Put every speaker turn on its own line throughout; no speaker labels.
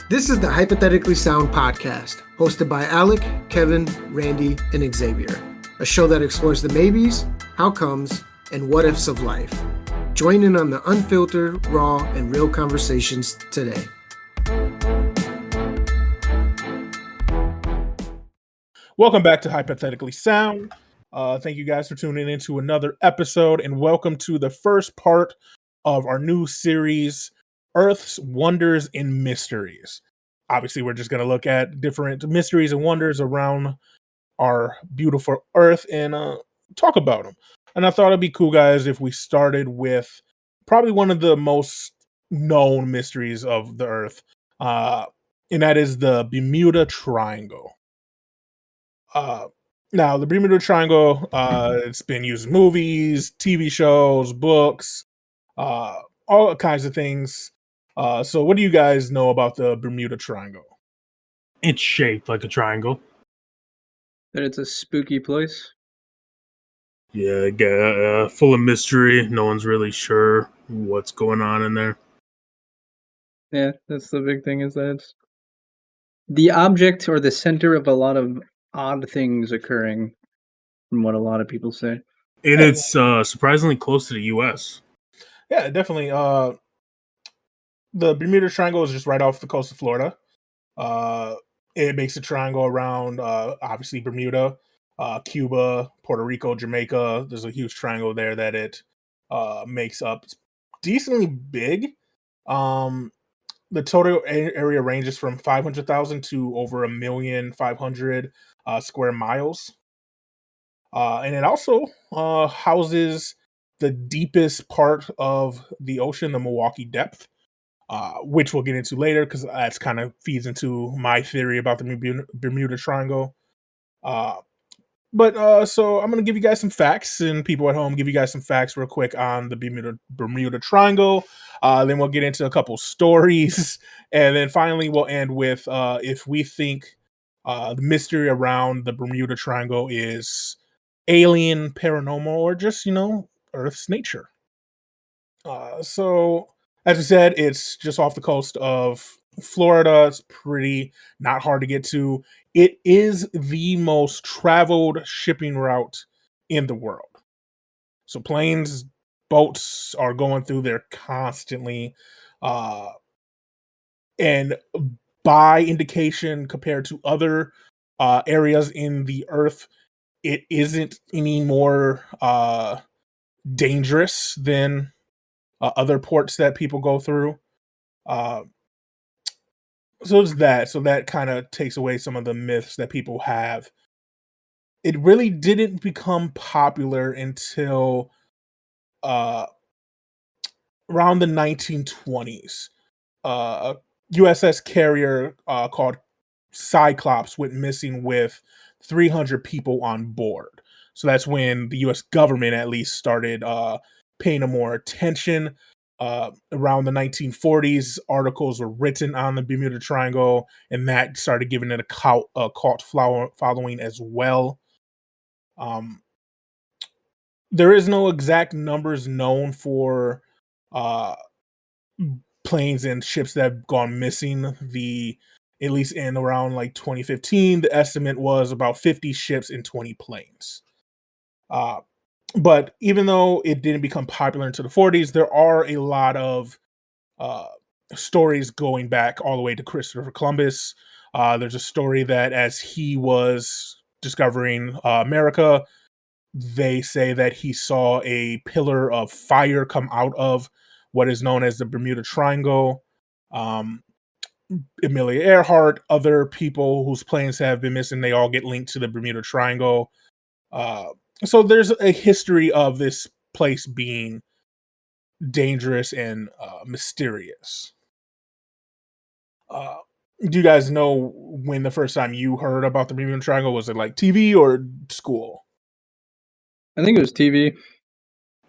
This is the Hypothetically Sound Podcast, hosted by Alec, Kevin, Randy, and Xavier, a show that explores the maybes, how comes, and what ifs of life. Join in on the unfiltered, raw, and real conversations today.
Welcome back to Hypothetically Sound. Thank you guys for tuning in to another episode, and welcome to the first part of our new series, Earth's Wonders and Mysteries. Obviously, we're just going to look at different mysteries and wonders around our beautiful Earth and talk about them. And I thought it'd be cool, guys, if we started with probably one of the most known mysteries of the Earth, and that is the Bermuda Triangle. Now, the Bermuda Triangle, it's been used in movies, TV shows, books, all kinds of things. So what do you guys know about the Bermuda Triangle?
It's shaped like a triangle.
That it's a spooky place.
Yeah, full of mystery. No one's really sure what's going on in there.
Yeah, that's the big thing, is that it's the object or the center of a lot of odd things occurring, from what a lot of people say.
And it's surprisingly close to the U.S.
Yeah, definitely. The Bermuda Triangle is just right off the coast of Florida. It makes a triangle around, obviously, Bermuda, Cuba, Puerto Rico, Jamaica. There's a huge triangle there that it makes up. It's decently big. The total area ranges from 500,000 to over 1,500,000 square miles. And it also houses the deepest part of the ocean, the Milwaukee Depth, which we'll get into later because that's kind of feeds into my theory about the Bermuda Triangle. So I'm going to give you guys some facts, and people at home, give you guys some facts real quick on the Bermuda Triangle. Then we'll get into a couple stories, and then finally we'll end with if we think the mystery around the Bermuda Triangle is alien, paranormal, or just, Earth's nature. So as I said, it's just off the coast of Florida. It's pretty not hard to get to. It is the most traveled shipping route in the world. So planes, boats are going through there constantly. And by indication, compared to other areas in the Earth, it isn't any more dangerous than other ports that people go through. So it's that. So that kind of takes away some of the myths that people have. It really didn't become popular until around the 1920s. A USS carrier called Cyclops went missing with 300 people on board. So that's when the U.S. government at least started paying more attention. Around the 1940s, articles were written on the Bermuda Triangle, and that started giving it a cult following as well. There is no exact numbers known for planes and ships that have gone missing. At least in around like 2015, the estimate was about 50 ships and 20 planes. But even though it didn't become popular until the 40s, there are a lot of stories going back all the way to Christopher Columbus. There's a story that as he was discovering America, they say that he saw a pillar of fire come out of what is known as the Bermuda Triangle. Amelia Earhart, other people whose planes have been missing, they all get linked to the Bermuda Triangle. So there's a history of this place being dangerous and mysterious. Do you guys know when the first time you heard about the Bermuda Triangle? Was it like TV or school?
I think it was TV.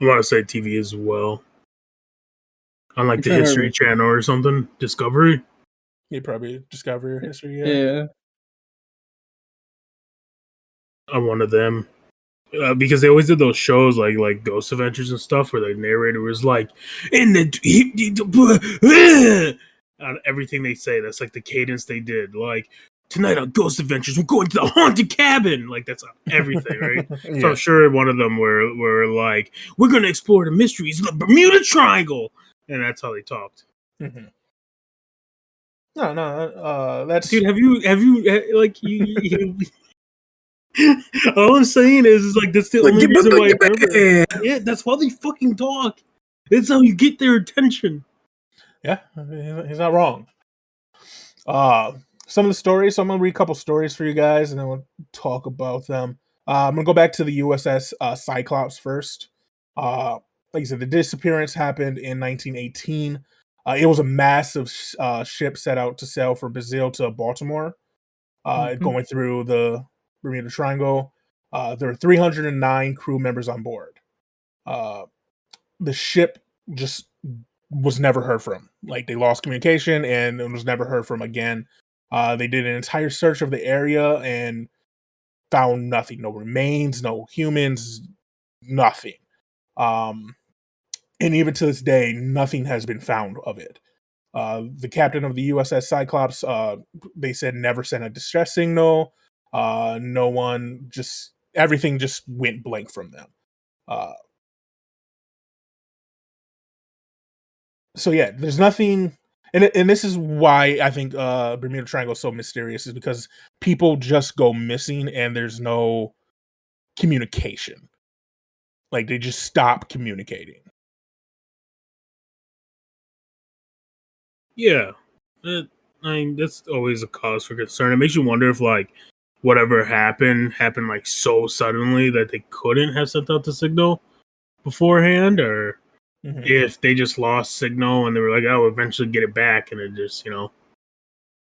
I want to say TV as well. On like the History Channel or something. Discovery?
Yeah, probably Discovery or History.
Yeah.
I'm one of them. Because they always did those shows like Ghost Adventures and stuff where the narrator was like, on everything they say. That's like the cadence they did. Like, tonight on Ghost Adventures, we're going to the haunted cabin. Like, that's on everything, right?
Yeah.
So I'm sure one of them were like, we're going to explore the mysteries of the Bermuda Triangle. And that's how they talked.
Mm-hmm. No, that's...
Dude, have you like, you all I'm saying is like, that's the only reason why I remember. Yeah, that's why they fucking talk. That's how you get their attention.
Yeah, he's not wrong. Some of the stories, so I'm going to read a couple stories for you guys, and then we'll talk about them. I'm going to go back to the USS Cyclops first. Like I said, the disappearance happened in 1918. It was a massive ship set out to sail from Brazil to Baltimore, going through the Bermuda Triangle. There were 309 crew members on board. The ship just was never heard from. Like, they lost communication and it was never heard from again. They did an entire search of the area and found nothing. No remains, no humans, nothing. And even to this day, nothing has been found of it. The captain of the USS Cyclops, they said never sent a distress signal. No one, everything just went blank from them. So yeah, there's nothing, and this is why I think Bermuda Triangle is so mysterious, is because people just go missing and there's no communication. Like, they just stop communicating.
Yeah, I mean, that's always a cause for concern. It makes you wonder if, like, whatever happened like so suddenly that they couldn't have sent out the signal beforehand, or if they just lost signal and they were like, "Oh, we'll eventually get it back," and it just,
But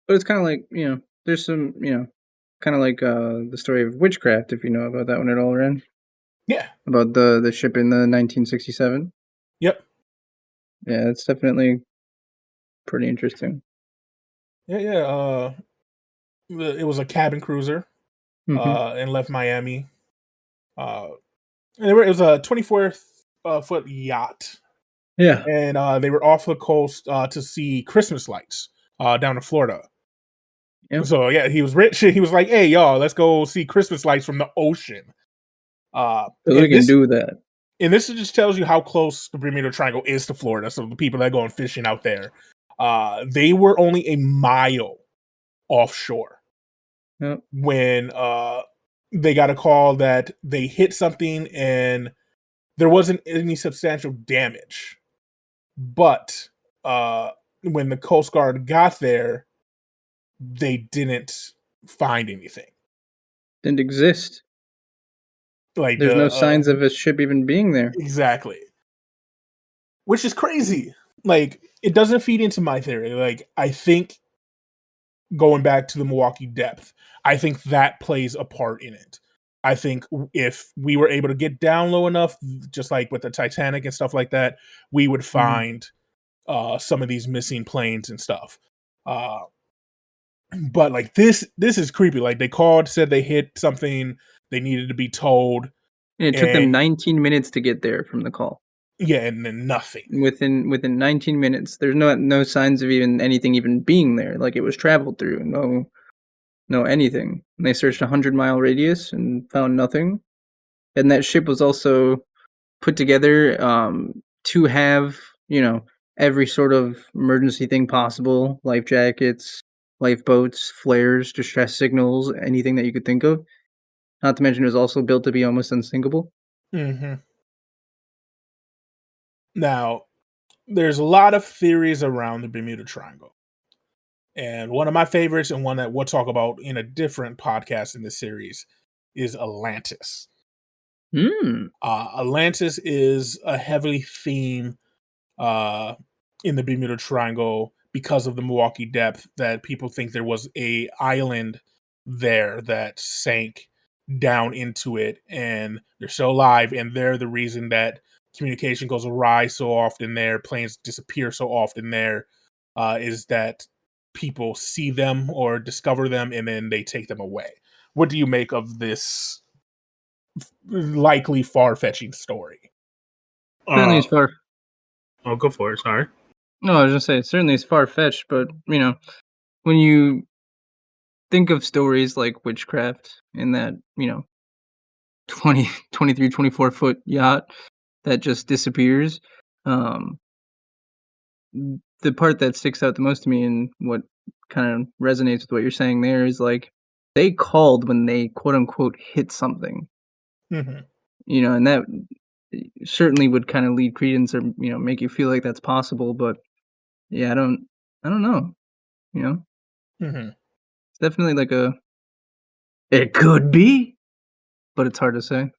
it's kind of like, there's some, kind of like the story of witchcraft, if you know about that one at all, Ren.
Yeah.
About the ship in the 1967.
Yep.
Yeah, it's definitely pretty interesting.
Yeah. It was a cabin cruiser, and left Miami. And it was a 24-foot yacht.
Yeah.
And they were off the coast to see Christmas lights down in Florida.
Yep.
So yeah, he was rich. He was like, "Hey, y'all, let's go see Christmas lights from the ocean."
We can do that.
And this just tells you how close the Bermuda Triangle is to Florida. So the people that go fishing out there, they were only a mile offshore when they got a call that they hit something and there wasn't any substantial damage. But when the Coast Guard got there, they didn't find anything.
Didn't exist.
Like,
there's no signs of a ship even being there.
Exactly. Which is crazy. Like, it doesn't feed into my theory. Like, I think going back to the Milwaukee depth, I think that plays a part in it. I think if we were able to get down low enough, just like with the Titanic and stuff like that, we would find some of these missing planes and stuff. But like, this is creepy. Like, they called, said they hit something, they needed to be told.
And it took them 19 minutes to get there from the call.
Yeah, and then nothing.
Within 19 minutes, there's no signs of even anything even being there. Like, it was traveled through. No anything. And they searched a 100-mile radius and found nothing. And that ship was also put together to have, every sort of emergency thing possible: life jackets, lifeboats, flares, distress signals, anything that you could think of. Not to mention, it was also built to be almost unsinkable.
Now, there's a lot of theories around the Bermuda Triangle. And one of my favorites, and one that we'll talk about in a different podcast in this series, is Atlantis. Atlantis is a heavily theme in the Bermuda Triangle because of the Milwaukee depth, that people think there was a island there that sank down into it and they're still alive, and they're the reason that communication goes awry so often there, planes disappear so often there, is that people see them or discover them and then they take them away. What do you make of this likely far-fetching story?
Apparently it's far.
I'll go for it, sorry.
No, I was just saying, certainly it's far fetched, but when you think of stories like witchcraft and that 20, 23, 24 foot yacht that just disappears, um, the part that sticks out the most to me and what kind of resonates with what you're saying there is like they called when they quote unquote hit something,
Hmm.
and that certainly would kind of lead credence or make you feel like that's possible. But yeah, I don't know. You know,
Hmm.
it's definitely like it could be, but it's hard to say.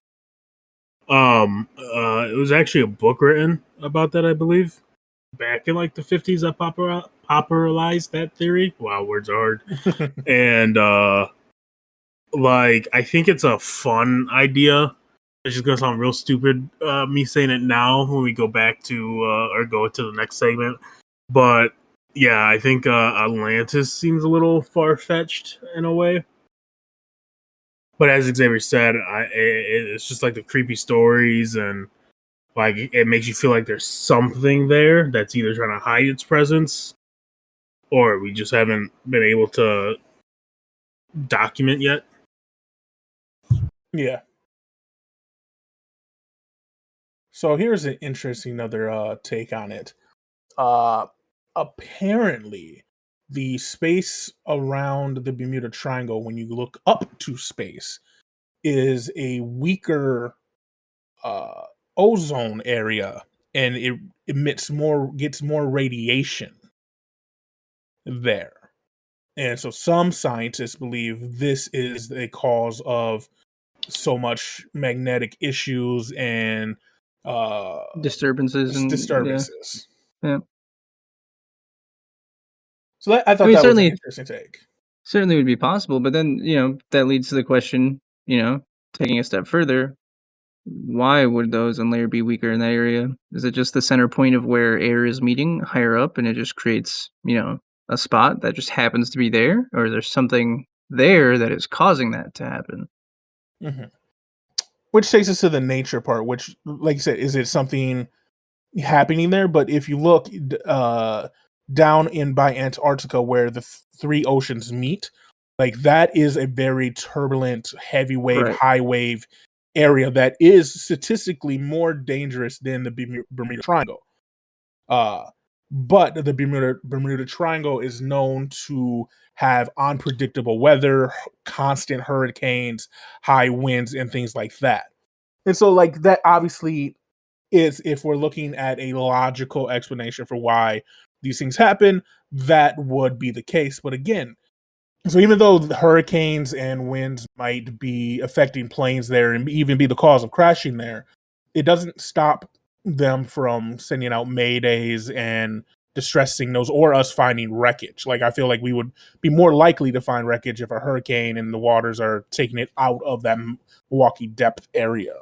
It was actually a book written about that, I believe, back in like the 50s that popularized that theory. Wow, words are hard. And like I think it's a fun idea. It's just gonna sound real stupid, me saying it now when we go back to or go to the next segment. But yeah, I think Atlantis seems a little far fetched in a way. But as Xavier said, it's just like the creepy stories and like it makes you feel like there's something there that's either trying to hide its presence or we just haven't been able to document yet.
Yeah. So here's an interesting other take on it. Apparently, the space around the Bermuda Triangle, when you look up to space, is a weaker uh, ozone area, and it gets more radiation there. And so, some scientists believe this is a cause of so much magnetic issues and
Disturbances and
disturbances.
yeah.
So I
I
thought
mean,
that was an
certainly
interesting take.
certainly would be possible, but then that leads to the question, taking a step further, why would the ozone layer be weaker in that area? Is it just the center point of where air is meeting higher up and it just creates, a spot that just happens to be there? Or is there something there that is causing that to happen?
Mhm. Which takes us to the nature part, which, like you said, is it something happening there? But if you look down in by Antarctica where the three oceans meet, like that is a very turbulent, heavy wave,
Right.
high wave area that is statistically more dangerous than the Bermuda Triangle. Uh, but the Bermuda Triangle is known to have unpredictable weather, constant hurricanes, high winds, and things like that. And so, like that, obviously, is if we're looking at a logical explanation for why these things happen, that would be the case. But again, so even though the hurricanes and winds might be affecting planes there and even be the cause of crashing there, it doesn't stop them from sending out maydays and distress signals or us finding wreckage. Like I feel like we would be more likely to find wreckage if a hurricane and the waters are taking it out of that Milwaukee depth area.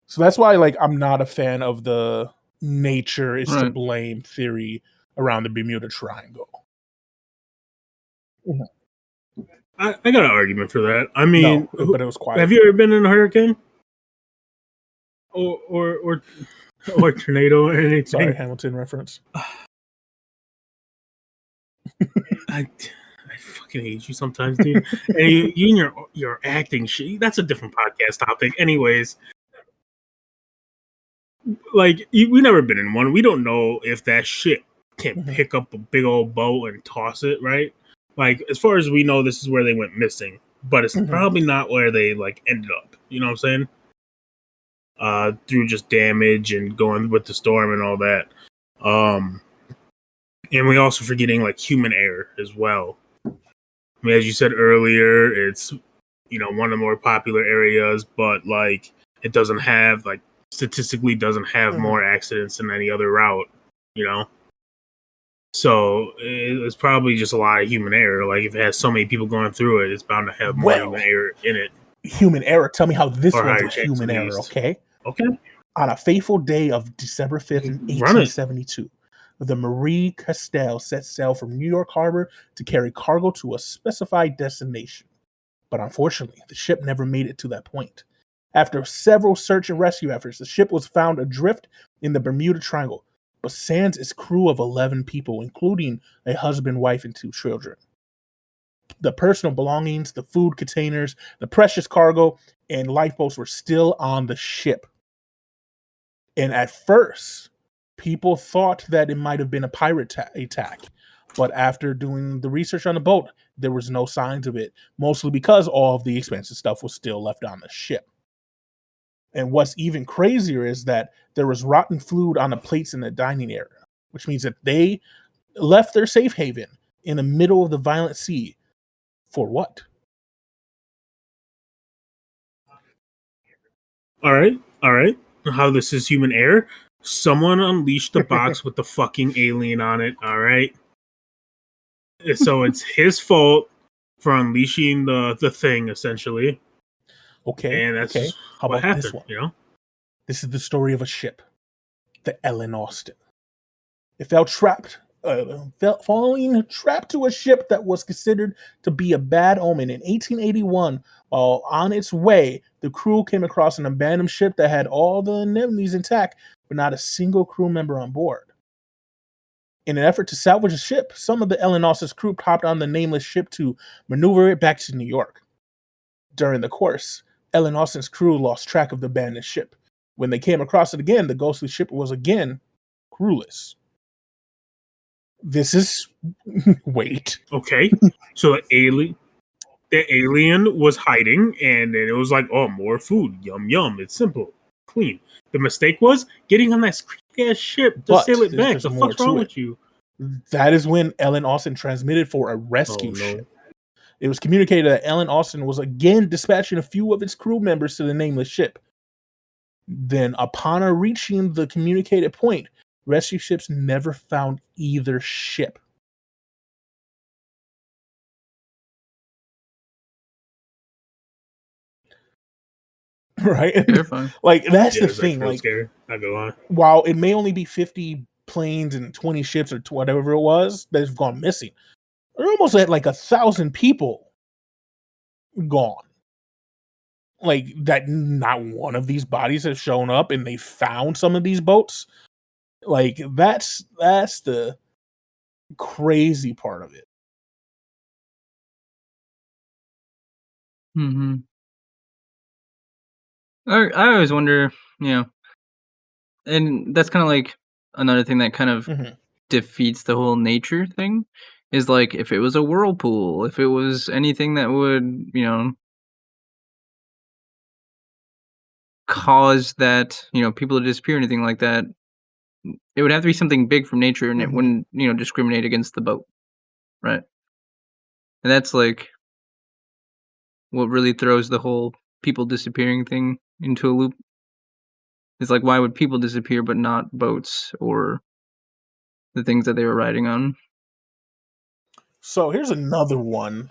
So that's why like I'm not a fan of the nature is to
Right.
blame theory around the Bermuda Triangle.
I got an argument for that. I
No,
mean,
but it was quiet.
have you ever been in a hurricane or tornado or anything?
Sorry, Hamilton reference.
I fucking hate you sometimes, dude. And you and your acting shit. That's a different podcast topic. Anyways, like we never been in one. We don't know if that shit can pick up a big old boat and toss it, right? Like as far as we know, this is where they went missing, but it's probably not where they like ended up. You know what I'm saying? Through just damage and going with the storm and all that. And we also forgetting like human error as well. I mean, as you said earlier, it's one of the more popular areas, but like it doesn't have like statistically doesn't have more accidents than any other route, So it's probably just a lot of human error. Like if it has so many people going through it, it's bound to have more human error in it.
Human error. Tell me how this
Or
one's
higher
a
chance
human
at
error,
least.
okay?
Okay.
On a fateful day of December 5th, in
Run it.
1872, the Marie Castell set sail from New York Harbor to carry cargo to a specified destination. But unfortunately, the ship never made it to that point. After several search and rescue efforts, the ship was found adrift in the Bermuda Triangle. but sans its crew of 11 people, including a husband, wife, and 2 children. The personal belongings, the food containers, the precious cargo, and lifeboats were still on the ship. And at first, people thought that it might have been a pirate attack. But after doing the research on the boat, there was no signs of it, mostly because all of the expensive stuff was still left on the ship. And what's even crazier is that there was rotten food on the plates in the dining area, which means that they left their safe haven in the middle of the violent sea. For what?
All right. How this is human error? Someone unleashed the box with the fucking alien on it. All right. So it's his fault for unleashing the thing, essentially.
Okay.
And that's
okay. How
what
about
happened,
this one?
you know?
This is the story of a ship, the Ellen Austin. It fell falling trapped to a ship that was considered to be a bad omen. In 1881, while on its way, the crew came across an abandoned ship that had all the amenities intact, but not a single crew member on board. In an effort to salvage the ship, some of the Ellen Austin's crew hopped on the nameless ship to maneuver it back to New York. During the course, Ellen Austin's crew lost track of the abandoned ship. When they came across it again, the ghostly ship was again crewless. This is wait.
Okay. So the alien was hiding, and then it was like, oh, more food. Yum yum. It's simple. Clean. The mistake was getting on that creepy ass ship to sail it back. The fuck's wrong with you?
That is when Ellen Austin transmitted for a rescue ship. It was communicated that Ellen Austin was again dispatching a few of its crew members to the nameless ship. Then, upon reaching the communicated point, rescue ships never found either ship. Right?
Terrifying.
Like, that's the thing. Like,
scary. Not gonna lie.
While it may only be 50 planes and 20 ships or whatever it was that have gone missing, they're almost at like 1,000 people gone. Like, that not one of these bodies have shown up, and they found some of these boats. Like, that's the crazy part of it.
Mm-hmm. I always wonder, and that's kind of like another thing that kind of defeats the whole nature thing, is like if it was a whirlpool, if it was anything that would, cause that, people to disappear, anything like that, it would have to be something big from nature, and it wouldn't, discriminate against the boat, right? And that's like what really throws the whole people disappearing thing into a loop. It's like, why would people disappear but not boats or the things that they were riding on?
So here's another one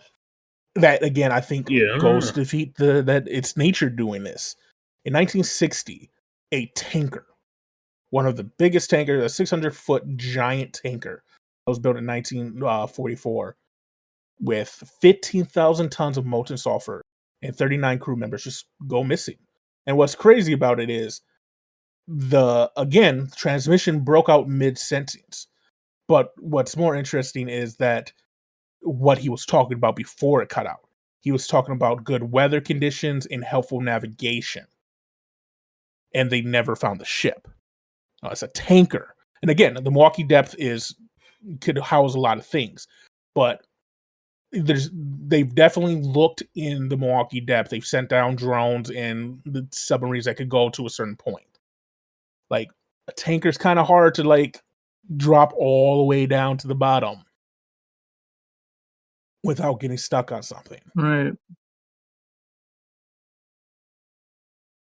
that, again, I think goes to defeat that it's nature doing this. In 1960, a tanker, one of the biggest tankers, a 600-foot giant tanker, that was built in 1944 with 15,000 tons of molten sulfur and 39 crew members just go missing. And what's crazy about it is transmission broke out mid-sentence. But what's more interesting is that what he was talking about before it cut out. He was talking about good weather conditions and helpful navigation. And they never found the ship. It's a tanker. And again, the Milwaukee depth could house a lot of things. But they've definitely looked in the Milwaukee depth. They've sent down drones and the submarines that could go to a certain point. Like, a tanker's kind of hard to, like, drop all the way down to the bottom without getting stuck on something.
Right.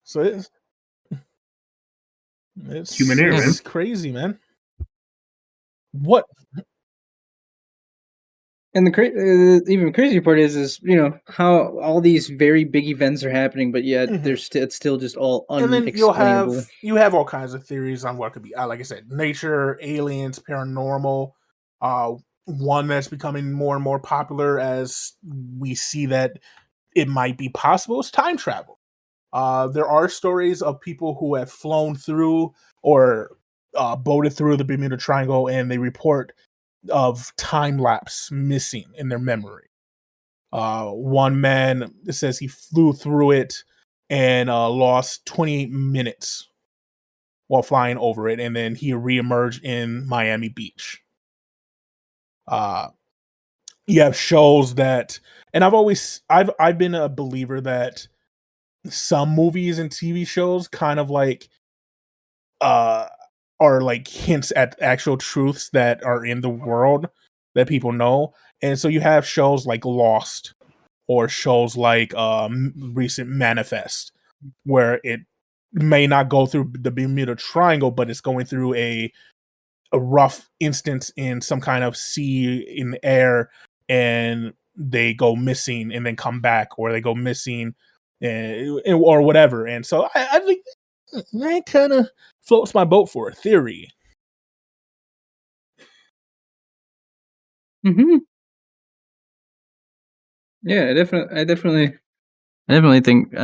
So it's
human error, man.
It's crazy, man. What?
And the even crazier part is how all these very big events are happening, but yet it's still just all unexplainable.
And then you have all kinds of theories on what it could be. Like I said, nature, aliens, paranormal. One that's becoming more and more popular as we see that it might be possible is time travel. There are stories of people who have flown through or boated through the Bermuda Triangle, and they report of time lapse missing in their memory. One man says he flew through it and lost 28 minutes while flying over it, and then he reemerged in Miami Beach. You have shows that, and I've been a believer that some movies and TV shows kind of like are like hints at actual truths that are in the world that people know. And so you have shows like Lost or shows like recent Manifest, where it may not go through the Bermuda Triangle, but it's going through a rough instance in some kind of sea in the air, and they go missing and then come back, or they go missing or whatever. And so I think that kind of floats my boat for a theory.
Mm-hmm. Yeah, I definitely think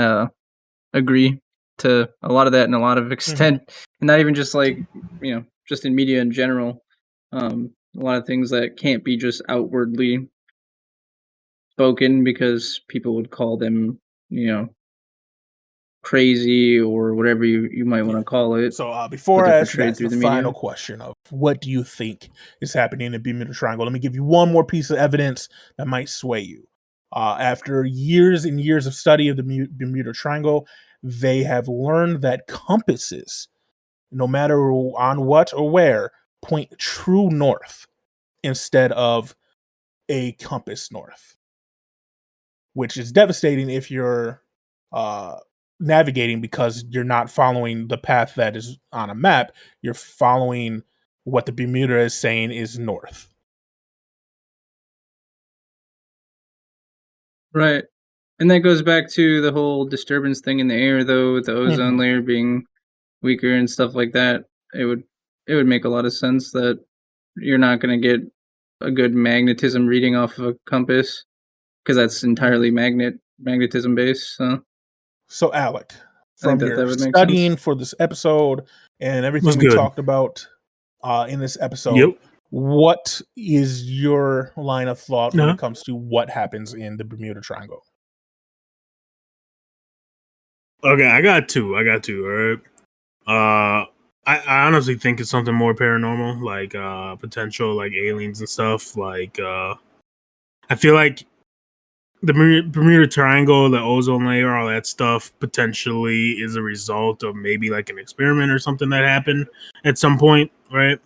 agree to a lot of that in a lot of extent, and not even just like just in media in general. A lot of things that can't be just outwardly spoken because people would call them crazy or whatever you might want to call it.
So before
but
I
they're
ask you
portrayed
that,
through
the
the
final
media.
question of what do you think is happening in the Bermuda Triangle? Let me give you one more piece of evidence that might sway you. After years and years of study of the Bermuda Triangle, they have learned that compasses, no matter on what or where, point true north instead of a compass north, which is devastating if you're navigating, because you're not following the path that is on a map. You're following what the Bermuda is saying is north.
Right. And that goes back to the whole disturbance thing in the air, though, with the ozone
Mhm.
layer being weaker and stuff like that. It would make a lot of sense that you're not going to get a good magnetism reading off of a compass because that's entirely magnetism based.
So, Alec,
I think
from
that
your
would make sense.
studying for this episode and
Was
everything we
good.
talked about in this episode,
Yep.
what is your line of thought when
Uh-huh.
it comes to what happens in the Bermuda Triangle?
Okay, I got two. All right. I honestly think it's something more paranormal, like potential like aliens and stuff. Like I feel like the Bermuda Triangle, the ozone layer, all that stuff potentially is a result of maybe like an experiment or something that happened at some point, right?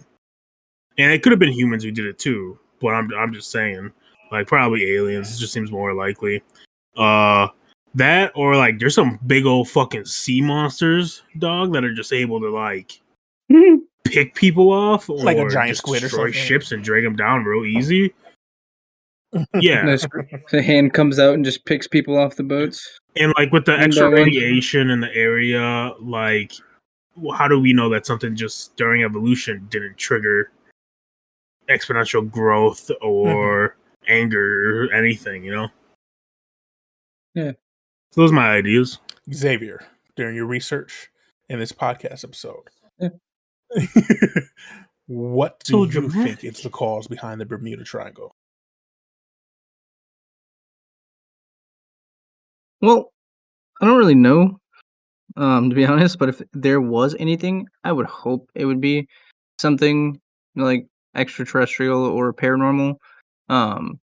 And it could have been humans who did it too, but I'm just saying, like probably aliens. It just seems more likely. That or like there's some big old fucking sea monsters, dog, that are just able to like pick people off
Like a
or
giant
just
squid or
destroy
something?
ships and drag them down real easy. Yeah,
The hand comes out and just picks people off the boats.
and like with the
One
extra
by one.
radiation in the area, like how do we know that something just during evolution didn't trigger exponential growth or anger or anything, you know?
Yeah.
So those are my ideas.
Xavier, during your research in this podcast episode,
Yeah.
what do
So
you
dramatic.
think is the cause behind the Bermuda Triangle?
Well, I don't really know, to be honest, but if there was anything, I would hope it would be something like extraterrestrial or paranormal. Um,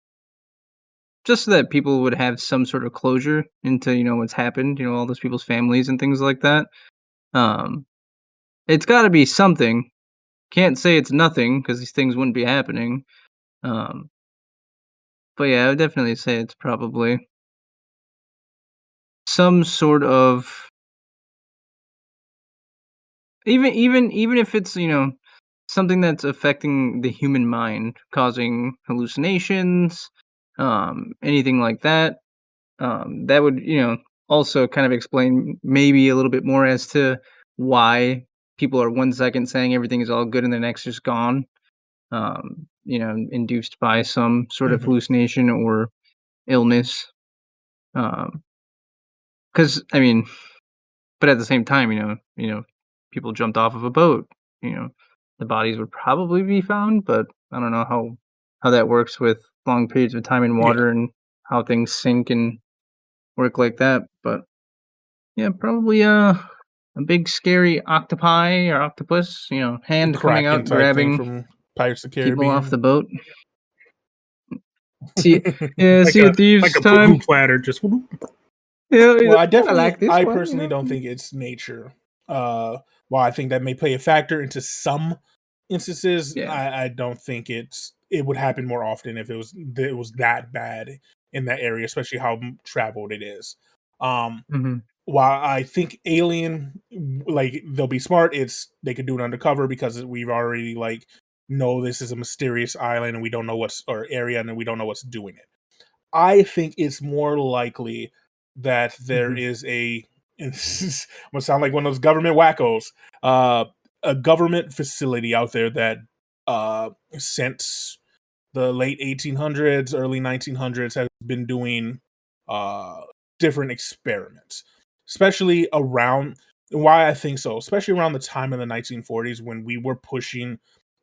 just so that people would have some sort of closure into, what's happened, all those people's families and things like that. Um, it's got to be something. Can't say it's nothing because these things wouldn't be happening. Um, but yeah, I would definitely say it's probably some sort of even if it's something that's affecting the human mind, causing hallucinations, anything like that. That would also kind of explain maybe a little bit more as to why people are 1 second saying everything is all good and the next just gone. Induced by some sort of hallucination or illness. Because I mean, but at the same time, people jumped off of a boat. the bodies would probably be found, but I don't know how that works with long periods of time in water and how things sink and work like that. But yeah, probably a big scary octopi or octopus, hand coming
Kraken
out
type thing
grabbing
from Pirates of the
people off
Caribbean.
the boat. See,
like
Sea of Thieves
like a
time.
poo platter, just
Yeah,
Well, I
one,
personally don't think it's nature. While I think that may play a factor into some instances,
Yeah.
I don't think it would happen more often if it was that bad in that area, especially how traveled it is.
Mhm.
While I think Alien, like, they'll be smart, they could do it undercover because we've already know this is a mysterious island and we don't know or area and we don't know what's doing it. I think it's more likely that there is and this is gonna sound like one of those government wackos, a government facility out there that since the late 1800s, early 1900s has been doing different experiments, especially around why I think so, especially around the time in the 1940s when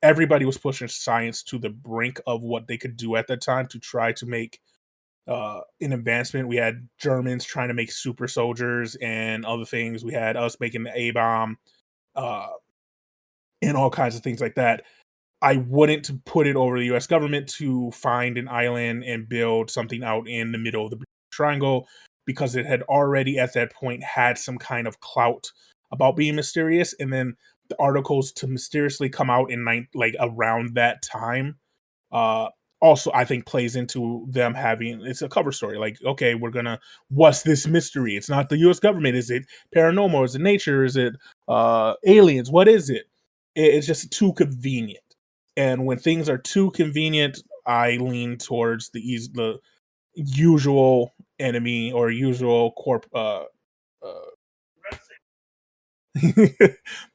everybody was pushing science to the brink of what they could do at that time to try to make an advancement. We had Germans trying to make super soldiers and other things. We had us making the A-bomb and all kinds of things like that. I wouldn't put it over the U.S. government to find an island and build something out in the middle of the Triangle because it had already at that point had some kind of clout about being mysterious. And then the articles to mysteriously come out in around that time also I think plays into them it's a cover story. Like, okay, what's this mystery? It's not the US government. Is it paranormal? Is it nature? Is it aliens? What is it? It's just too convenient. And when things are too convenient, I lean towards the usual enemy or usual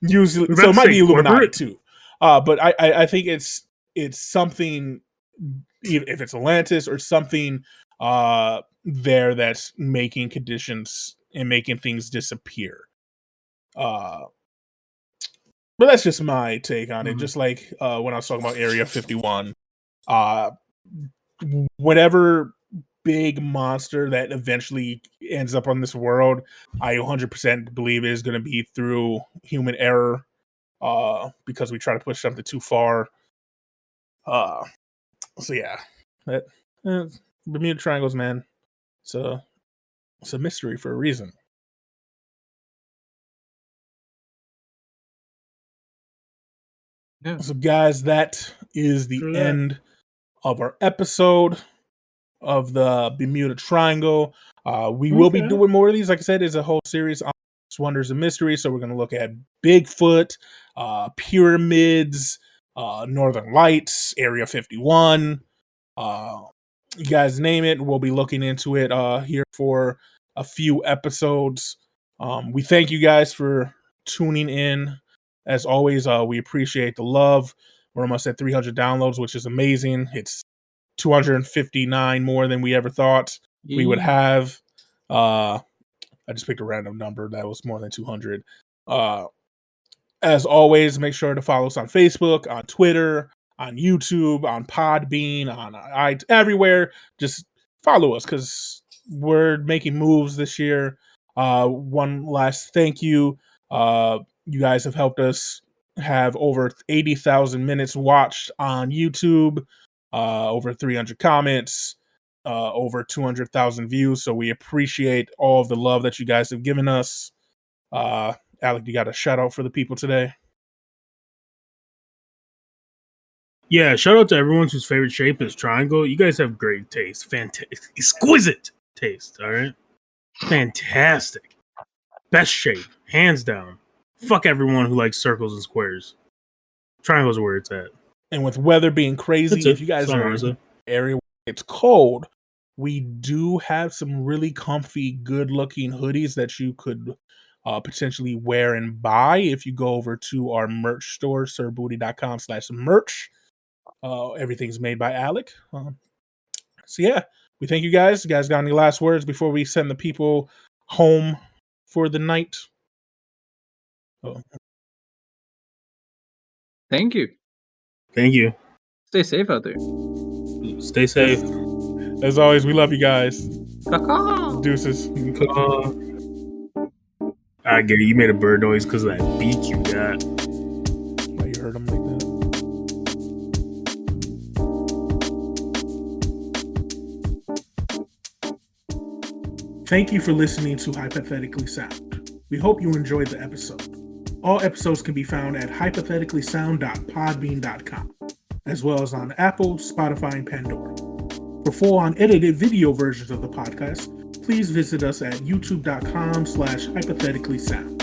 usually, so it might be Illuminati too. But I think it's something, if it's Atlantis or something there that's making conditions and making things disappear. But that's just my take on it. Just like when I was talking about Area 51, whatever big monster that eventually ends up on this world, I 100% believe is going to be through human error because we try to push something too far. So yeah, Bermuda Triangles, man. It's a mystery for a reason.
Yeah.
So guys, that is the end of our episode of the Bermuda Triangle. We will be doing more of these. Like I said, it's a whole series on wonders and mysteries. So we're going to look at Bigfoot, pyramids, Northern Lights, Area 51. You guys name it. We'll be looking into it here for a few episodes. We thank you guys for tuning in. As always, we appreciate the love. We're almost at 300 downloads, which is amazing. It's 259 more than we ever thought we would have. I just picked a random number that was more than 200. As always, make sure to follow us on Facebook, on Twitter, on YouTube, on Podbean, on everywhere. Just follow us because we're making moves this year. One last thank you. You guys have helped us have over 80,000 minutes watched on YouTube, over 300 comments, over 200,000 views. So we appreciate all of the love that you guys have given us. Alec, you got a shout out for the people today?
Yeah, shout out to everyone whose favorite shape is triangle. You guys have great taste. Fantastic. Exquisite taste, all right? Fantastic. Best shape, hands down. Fuck everyone who likes circles and squares. Triangles are where it's at.
And with weather being crazy, if you guys are in an area where it's cold, we do have some really comfy, good-looking hoodies that you could potentially wear and buy if you go over to our merch store, sirbooty.com/merch. Everything's made by Alec. So yeah, we thank you guys. You guys got any last words before we send the people home for the night? Oh.
Thank you.
Thank you.
Stay safe out there.
Stay safe.
As always, we love you guys.
Caw-caw.
Deuces.
I get it. You made a bird noise because of that beak you got.
Why you heard him like that? Thank you for listening to Hypothetically Sound. We hope you enjoyed the episode. All episodes can be found at hypotheticallysound.podbean.com, as well as on Apple, Spotify, and Pandora. For full unedited video versions of the podcast, please visit us at youtube.com/hypotheticallysound.